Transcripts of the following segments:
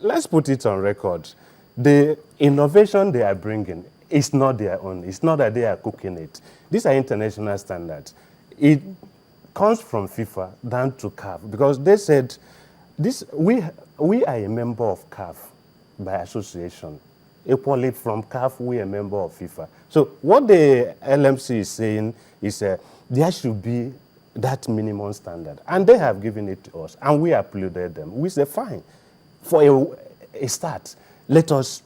let's put it on record. The innovation they are bringing is not their own. It's not that they are cooking it. These are international standards. It comes from FIFA down to CAF because they said we are a member of CAF by association. Equally from CAF, we are a member of FIFA. So what the LMC is saying is there should be that minimum standard. And they have given it to us, and we applauded them. We say, fine, for a start, let us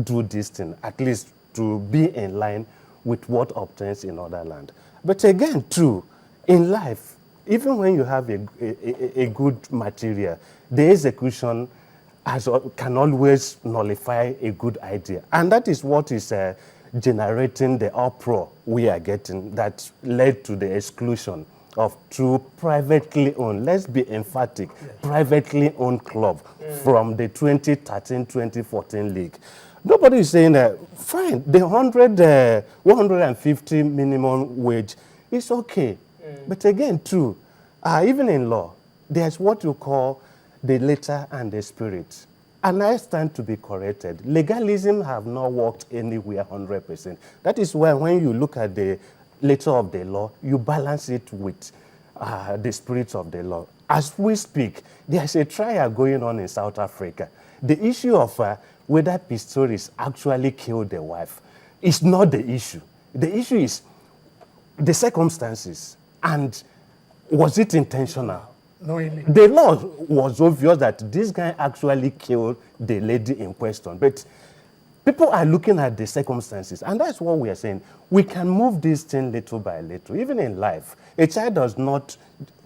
do this thing, at least to be in line with what obtains in other land. But again, too, in life, even when you have a good material, the execution can always nullify a good idea. And that is what is generating the uproar we are getting that led to the exclusion of two privately owned, let's be emphatic, privately owned club from the 2013-2014 league. Nobody is saying that, fine, the 150 minimum wage is okay. But again, too, even in law, there's what you call the letter and the spirit. And I stand to be corrected. Legalism have not worked anywhere 100%. That is why when you look at the letter of the law, you balance it with the spirit of the law. As we speak, there's a trial going on in South Africa. The issue of whether Pistorius actually killed the wife is not the issue. The issue is the circumstances and was it intentional? Knowingly. The law was obvious that this guy actually killed the lady in question, but people are looking at the circumstances, and that's what we are saying. We can move this thing little by little. Even in life, a child does not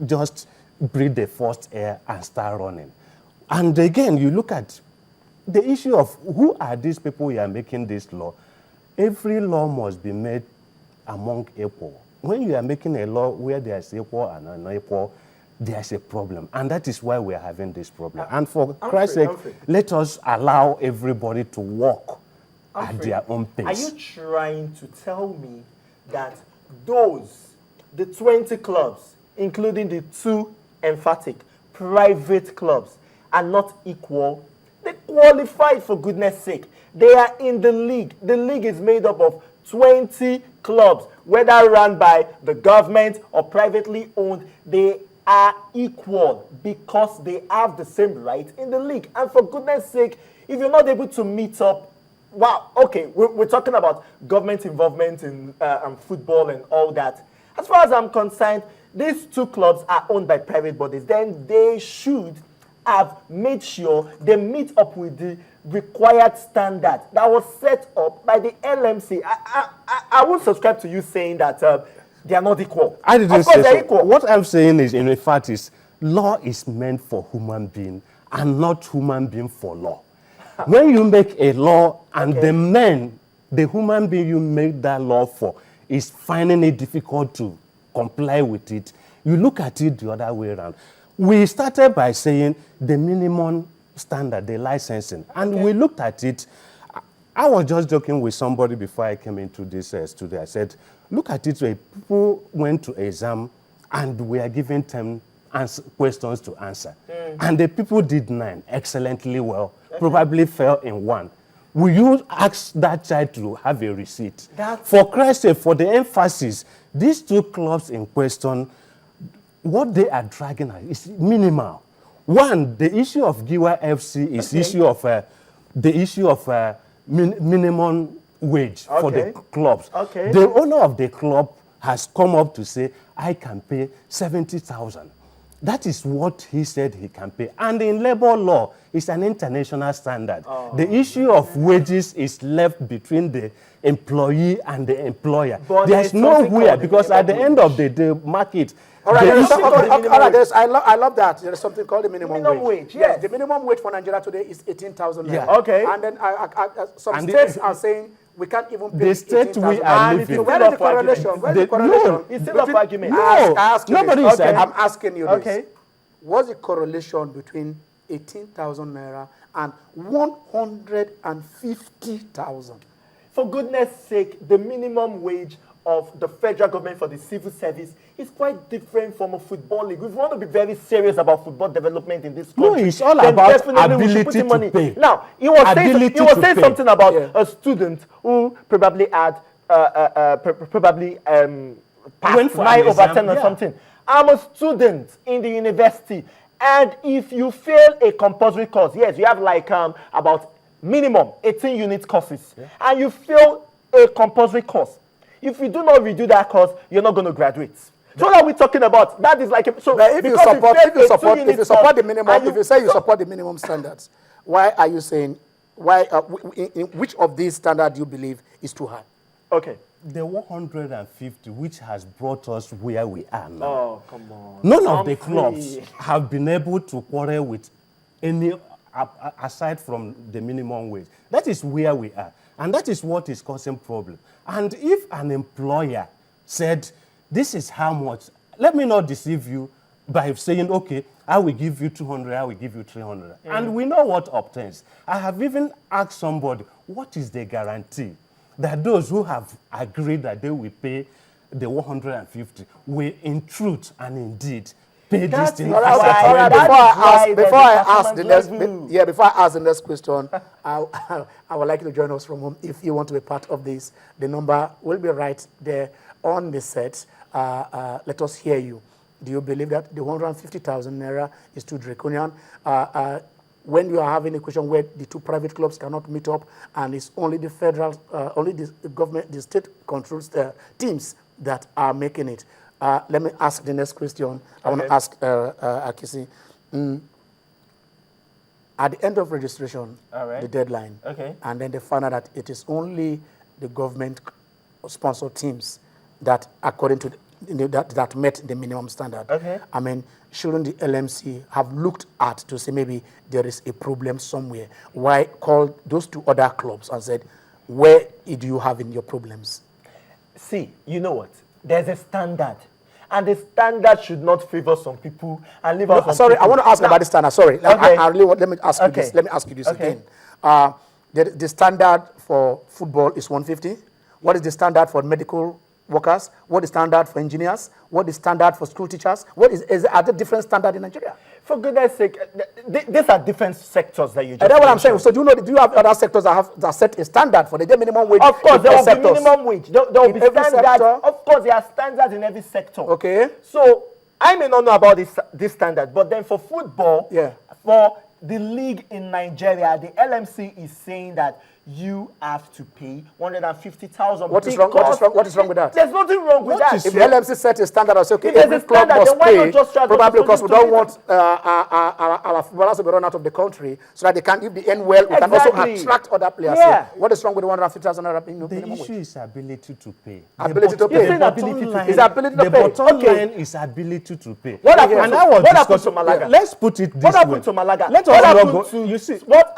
just breathe the first air and start running. And again, you look at the issue of who are these people who are making this law. Every law must be made among equal. When you are making a law where there is equal and unequal, there's a problem. And that is why we're having this problem. And for Christ's sake, let us allow everybody to walk at their own pace. Are you trying to tell me that the 20 clubs, including the 2 emphatic private clubs, are not equal? They qualified, for goodness sake. They are in the league. The league is made up of 20 clubs, whether run by the government or privately owned. They are equal because they have the same right in the league. And for goodness sake, if you're not able to meet up, wow, okay, we're talking about government involvement in football and all that. As far as I'm concerned, these 2 clubs are owned by private bodies. Then they should have made sure they meet up with the required standard that was set up by the LMC. I would subscribe to you saying that they are not equal. I didn't say they're so. equal. What I'm saying is, in fact, is law is meant for human being and not human being for law. When you make a law and the human being you make that law for is finding it difficult to comply with it, you look at it the other way around. We started by saying the minimum standard, the licensing, and we looked at it. I was just joking with somebody before I came into this studio. I said, look at it, people went to exam and we are given 10 questions to answer. And the people did 9 excellently well, probably fell in 1. Will you ask that child to have a receipt? For Christ's sake, for the emphasis, these 2 clubs in question, what they are dragging at is minimal. One, the issue of Giwa FC is the issue of minimum wage for the clubs. The owner of the club has come up to say, I can pay 70,000. That is what he said he can pay. And in labor law, it's an international standard. The issue of wages is left between the employee and the employer. But there's nowhere, because at the end of the day, market. All right, I love that. There is something called the minimum wage. Yes, the minimum wage for Nigeria today is 18,000 naira. Yeah. Okay. And then some states are saying we can't even pay the state we are living. So where is the correlation? Where is the correlation? It's still an argument. Nobody said. I'm asking you this. Okay. What's the correlation between 18,000 naira and 150,000? For goodness sake, the minimum wage of the federal government for the civil service is quite different from a football league. If we want to be very serious about football development in this country, no, it's all then about definitely we should put ability in money. to pay. Now, he was saying pay. something about a student who probably had passed 9 over 10 or something. I'm a student in the university, and if you fail a compulsory course, yes, you have like about minimum 18 unit courses, and you fail a compulsory course. If you do not redo that course, you're not going to graduate. So what are we talking about? That is like if you support the minimum, if you say you support the minimum standards, why are you saying in which of these standards do you believe is too high? Okay. The 150, which has brought us where we are now. Oh, come on. None of the clubs have been able to quarrel with any, aside from the minimum wage. That is where we are. And that is what is causing problem. And if an employer said, this is how much, let me not deceive you by saying, okay, I will give you 200, I will give you 300. And we know what obtains. I have even asked somebody, what is the guarantee that those who have agreed that they will pay the 150 will in truth and indeed pay this thing? Before I ask the next question, I would like you to join us from home if you want to be part of this. The number will be right there on the set. Let us hear you. Do you believe that the 150,000 naira is too draconian? When you are having a question where the two private clubs cannot meet up and it's only the federal, only the government, the state controls the teams that are making it. Let me ask the next question. I want to ask Akisi. At the end of registration, the deadline, and then they found out that it is only the government-sponsored teams that, according to that met the minimum standard. I mean, shouldn't the LMC have looked at to say maybe there is a problem somewhere? Why call those two other clubs and said, where do you have in your problems? See, you know what? There's a standard. And the standard should not favor some people and leave out some sorry, people. I want to ask about the standard. Sorry. Let me ask you this. Let me ask you this again. The standard for football is 150. What is the standard for medical workers? What is the standard for engineers? What is the standard for school teachers? Are there different standards in Nigeria? For goodness sake, these are different sectors that you just that's what I'm saying. So do you have other sectors that set a standard for the minimum wage? Of course, there will be minimum wage. There will be standards. Of course, there are standards in every sector. Okay. So I may not know about this standard, but then for football, for the league in Nigeria, the LMC is saying that you have to pay 150,000. What is wrong with that? There's nothing wrong with that. If the LMC set a standard, I say, okay, every club must pay, probably because we don't want our footballers to be run out of the country, so that they can, if they end well, we can also attract other players. Yeah. What is wrong with the 150,000 naira? The issue is ability to pay. Ability to pay. The bottom line is ability to pay. What happened to Malaga? Let's put it this way. What happened to Malaga? Let us not go. You see, what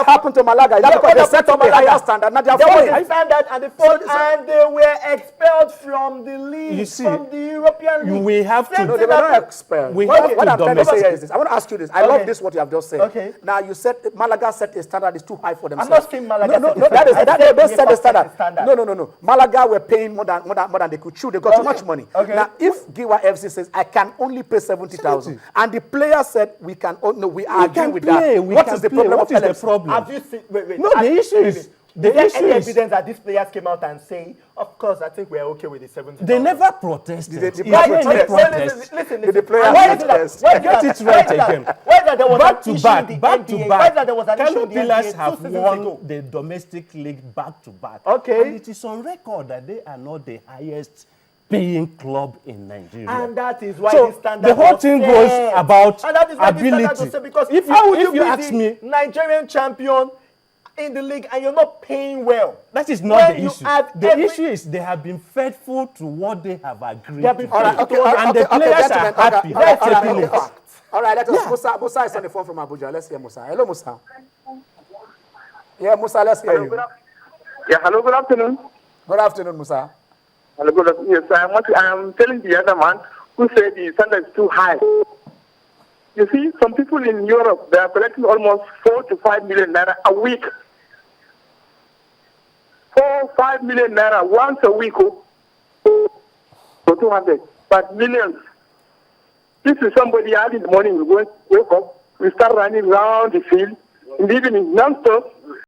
happened to Malaga? They set up a higher standard. Not their fault. There was a standard and the fault, and they were expelled from the league, you see, from the European League. We have to. No, they were not expelled. What I'm trying to say is this. I want to ask you this. I love this, what you have just said. Okay. Now, you said Malaga set a standard is too high for themselves. I'm not saying Malaga they set the standard. No. Malaga were paying more than they could chew. They got too much money. Now, if Giwa FC says, I can only pay 70,000, and the player said, we agree with that. What is the problem? What is the problem? Have you seen? Wait. No, the issue is. Is there any evidence that these players came out and saying, of course, I think we're okay with the 70,000? They never protested. Listen. The players protest. Get it right again. Why is that there was back an to issue back, in the back NBA? to Why back. is that there was an issue in the Pillars NBA have 2 seasons won ago? the domestic league back to back. Okay. And it is on record that they are not the highest paying club in Nigeria. And that is why so the standard the whole thing goes about ability. Because if you ask me, Nigerian champion in the league and you're not paying well. That is not the issue. The issue is they have been faithful to what they have agreed to. And the players are happy. All right, let us. Musa is on the phone from Abuja. Let's hear Musa. Hello, Musa. Yeah, Musa, let's hear you. Hello, good afternoon. Good afternoon, Musa. Hello, good afternoon. Yes, I'm telling the other man who said the standard is too high. You see, some people in Europe, they are collecting almost 4 to 5 million naira a week. 4 or 5 million naira once a week for 200. but millions. This is somebody early in the morning, we wake up, we start running around the field, in the evening, non-stop.